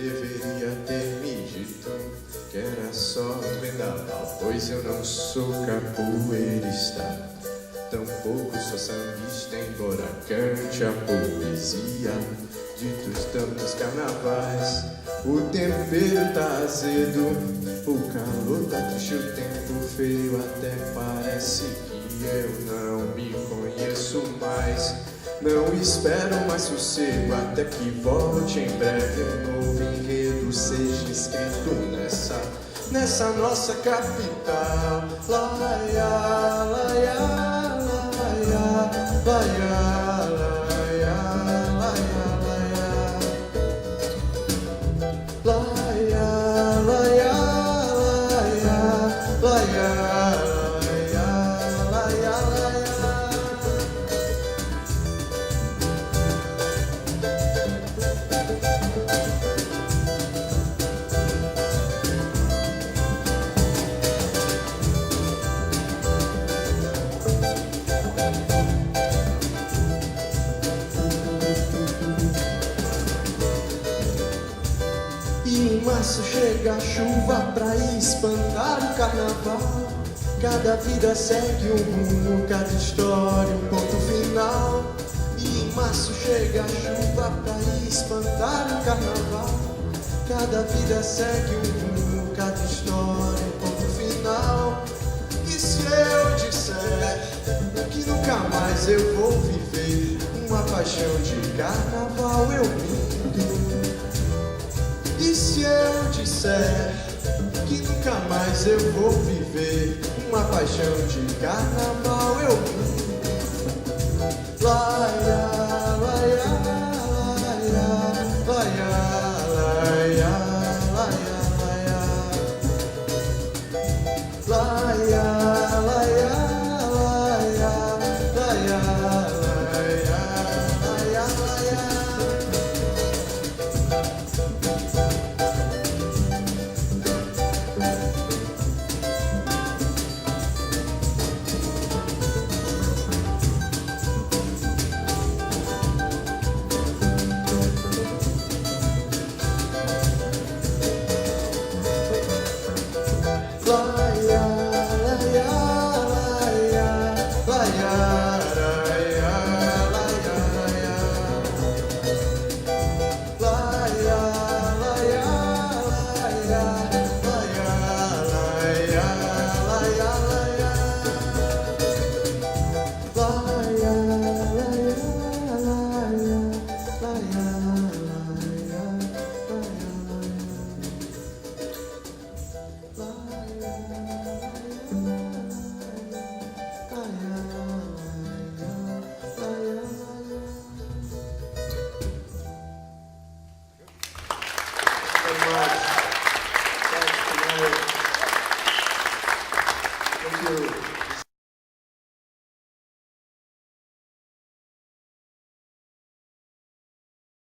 deveria ter me dito que era só vendaval, pois eu não sou capoeirista, tampouco sou sambista, embora cante a poesia de dos tantos carnavais. O tempero tá azedo, o calor tá triste, o tempo feio, até parece que eu não me conheço mais. Não espero mais sossego, até que volte em breve um novo enredo seja escrito nessa nossa capital. Laia, laia, laia, laia, laia, laia, laia, laia, laia, laia, laia. E em março chega a chuva pra espantar o carnaval. Cada vida segue um rumo, cada história um ponto final. E em março chega a chuva pra espantar o carnaval. Cada vida segue um rumo, cada história um ponto final. E se eu disser que nunca mais eu vou viver uma paixão de carnaval, eu minto. E se eu disser que nunca mais eu vou viver uma paixão de carnaval, eu minto.